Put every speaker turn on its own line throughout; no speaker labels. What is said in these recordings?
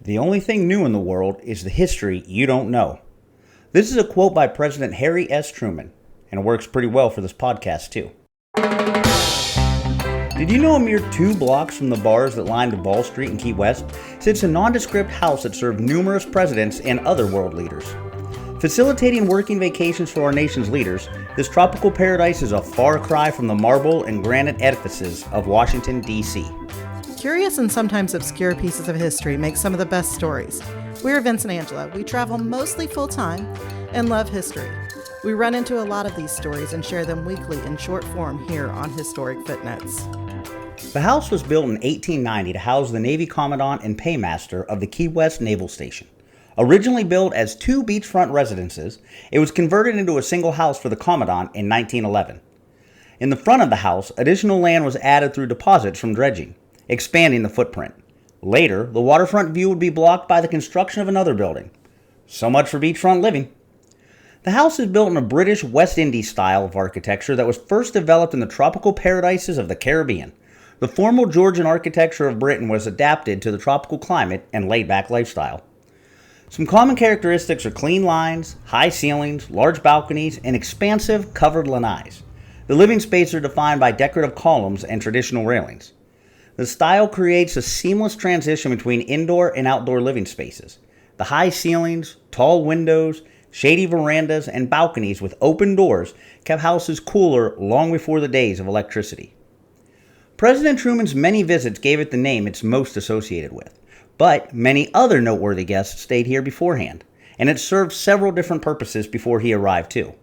The only thing new in the world is the history you don't know. This is a quote by President Harry S. Truman, and it works pretty well for this podcast too. Did you know a mere 2 blocks from the bars that line Duval Street in Key West sits a nondescript house that served numerous presidents and other world leaders? Facilitating working vacations for our nation's leaders, this tropical paradise is a far cry from the marble and granite edifices of Washington, D.C.
Curious and sometimes obscure pieces of history make some of the best stories. We're Vince and Angela. We travel mostly full-time and love history. We run into a lot of these stories and share them weekly in short form here on Historic Footnotes.
The house was built in 1890 to house the Navy Commandant and Paymaster of the Key West Naval Station. Originally built as 2 beachfront residences, it was converted into a single house for the Commandant in 1911. In the front of the house, additional land was added through deposits from dredging, expanding the footprint. Later, the waterfront view would be blocked by the construction of another building. So much for beachfront living. The house is built in a British West Indies style of architecture that was first developed in the tropical paradises of the Caribbean. The formal Georgian architecture of Britain was adapted to the tropical climate and laid-back lifestyle. Some common characteristics are clean lines, high ceilings, large balconies, and expansive covered lanais. The living spaces are defined by decorative columns and traditional railings. The style creates a seamless transition between indoor and outdoor living spaces. The high ceilings, tall windows, shady verandas, and balconies with open doors kept houses cooler long before the days of electricity. President Truman's many visits gave it the name it's most associated with, but many other noteworthy guests stayed here beforehand, and it served several different purposes before he arrived too,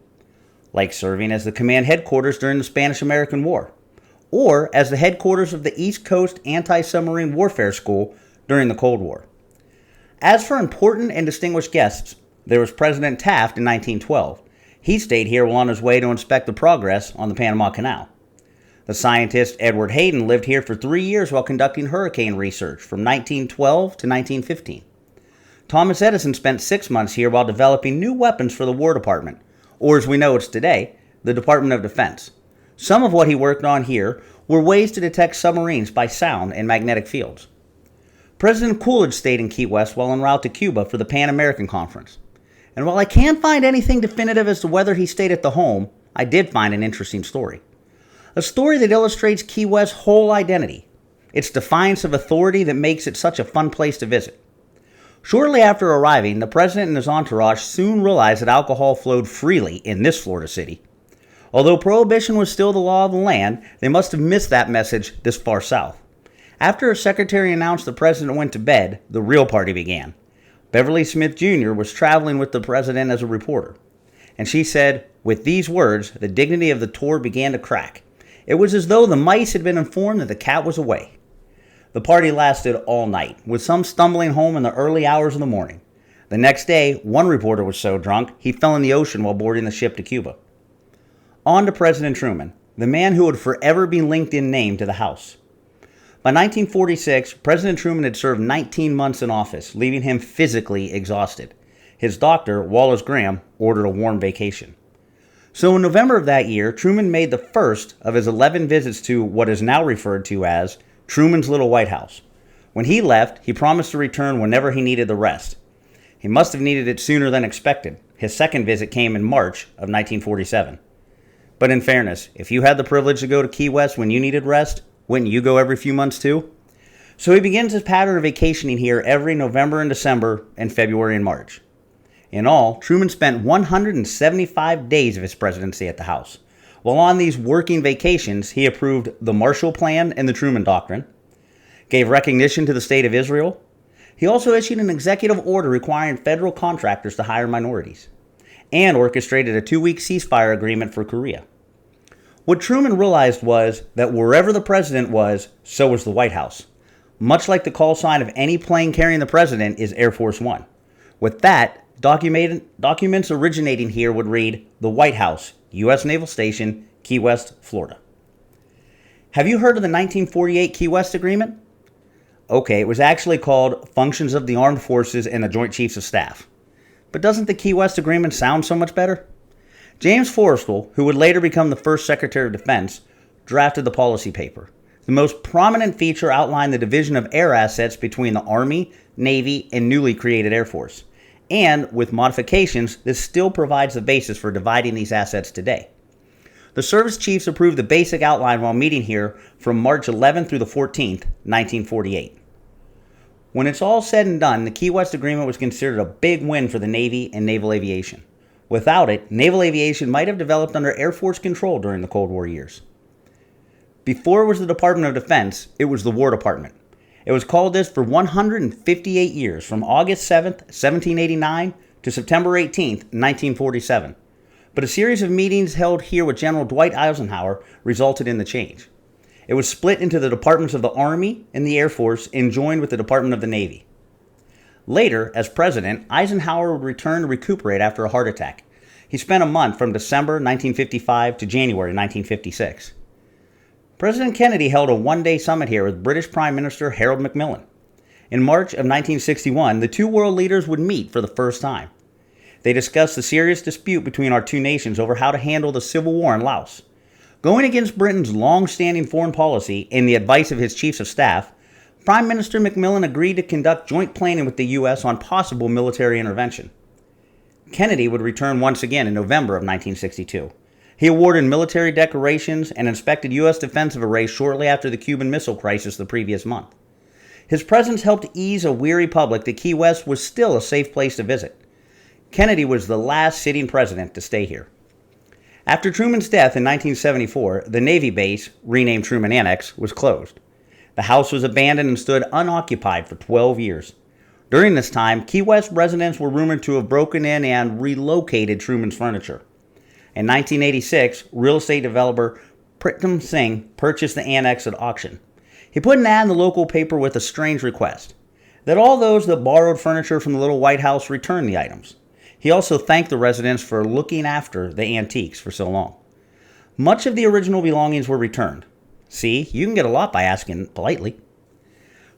like serving as the command headquarters during the Spanish-American War, or as the headquarters of the East Coast Anti-Submarine Warfare School during the Cold War. As for important and distinguished guests, there was President Taft in 1912. He stayed here while on his way to inspect the progress on the Panama Canal. The scientist Edward Hayden lived here for 3 years while conducting hurricane research from 1912 to 1915. Thomas Edison spent 6 months here while developing new weapons for the War Department, or as we know it's today, the Department of Defense. Some of what he worked on here were ways to detect submarines by sound and magnetic fields. President Coolidge stayed in Key West while en route to Cuba for the Pan American Conference. And while I can't find anything definitive as to whether he stayed at the home, I did find an interesting story. A story that illustrates Key West's whole identity, its defiance of authority that makes it such a fun place to visit. Shortly after arriving, the president and his entourage soon realized that alcohol flowed freely in this Florida city. Although prohibition was still the law of the land, they must have missed that message this far south. After a secretary announced the president went to bed, the real party began. Beverly Smith Jr. was traveling with the president as a reporter, and she said, with these words, the dignity of the tour began to crack. It was as though the mice had been informed that the cat was away. The party lasted all night, with some stumbling home in the early hours of the morning. The next day, one reporter was so drunk, he fell in the ocean while boarding the ship to Cuba. On to President Truman, the man who would forever be linked in name to the House. By 1946, President Truman had served 19 months in office, leaving him physically exhausted. His doctor, Wallace Graham, ordered a warm vacation. So in November of that year, Truman made the first of his 11 visits to what is now referred to as Truman's Little White House. When he left, he promised to return whenever he needed the rest. He must have needed it sooner than expected. His second visit came in March of 1947. But in fairness, if you had the privilege to go to Key West when you needed rest, wouldn't you go every few months too? So he begins his pattern of vacationing here every November and December and February and March. In all, Truman spent 175 days of his presidency at the House. While on these working vacations, he approved the Marshall Plan and the Truman Doctrine, gave recognition to the State of Israel. He also issued an executive order requiring federal contractors to hire minorities, and orchestrated a 2-week ceasefire agreement for Korea. What Truman realized was that wherever the president was, so was the White House. Much like the call sign of any plane carrying the president is Air Force One. With that, documents originating here would read, the White House, U.S. Naval Station, Key West, Florida. Have you heard of the 1948 Key West Agreement? Okay, it was actually called Functions of the Armed Forces and the Joint Chiefs of Staff. But doesn't the Key West Agreement sound so much better? James Forrestal, who would later become the first Secretary of Defense, drafted the policy paper. The most prominent feature outlined the division of air assets between the Army, Navy, and newly created Air Force. And, with modifications, this still provides the basis for dividing these assets today. The service chiefs approved the basic outline while meeting here from March 11th through the 14th, 1948. When it's all said and done, the Key West Agreement was considered a big win for the Navy and naval aviation. Without it, naval aviation might have developed under Air Force control during the Cold War years. Before it was the Department of Defense, it was the War Department. It was called this for 158 years, from August 7th, 1789 to September 18th, 1947. But a series of meetings held here with General Dwight Eisenhower resulted in the change. It was split into the departments of the Army and the Air Force and joined with the Department of the Navy. Later, as president, Eisenhower would return to recuperate after a heart attack. He spent a month from December 1955 to January 1956. President Kennedy held a one-day summit here with British Prime Minister Harold Macmillan. In March of 1961, the two world leaders would meet for the first time. They discussed the serious dispute between our two nations over how to handle the civil war in Laos. Going against Britain's long-standing foreign policy and the advice of his chiefs of staff, Prime Minister Macmillan agreed to conduct joint planning with the U.S. on possible military intervention. Kennedy would return once again in November of 1962. He awarded military decorations and inspected U.S. defensive arrays shortly after the Cuban Missile Crisis the previous month. His presence helped ease a weary public that Key West was still a safe place to visit. Kennedy was the last sitting president to stay here. After Truman's death in 1974, the Navy base, renamed Truman Annex, was closed. The house was abandoned and stood unoccupied for 12 years. During this time, Key West residents were rumored to have broken in and relocated Truman's furniture. In 1986, real estate developer Pritam Singh purchased the annex at auction. He put an ad in the local paper with a strange request, that all those that borrowed furniture from the little White House return the items. He also thanked the residents for looking after the antiques for so long. Much of the original belongings were returned. See, you can get a lot by asking politely.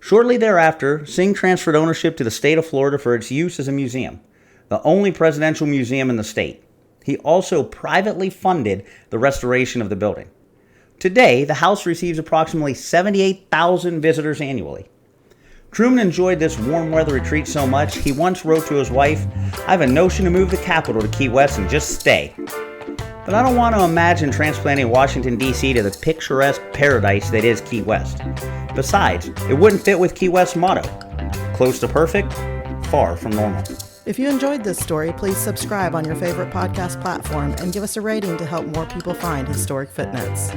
Shortly thereafter, Singh transferred ownership to the state of Florida for its use as a museum, the only presidential museum in the state. He also privately funded the restoration of the building. Today, the house receives approximately 78,000 visitors annually. Truman enjoyed this warm weather retreat so much, he once wrote to his wife, "I have a notion to move the capital to Key West and just stay. But I don't want to imagine transplanting Washington, D.C. to the picturesque paradise that is Key West. Besides, it wouldn't fit with Key West's motto, close to perfect, far from normal."
If you enjoyed this story, please subscribe on your favorite podcast platform and give us a rating to help more people find historic footnotes.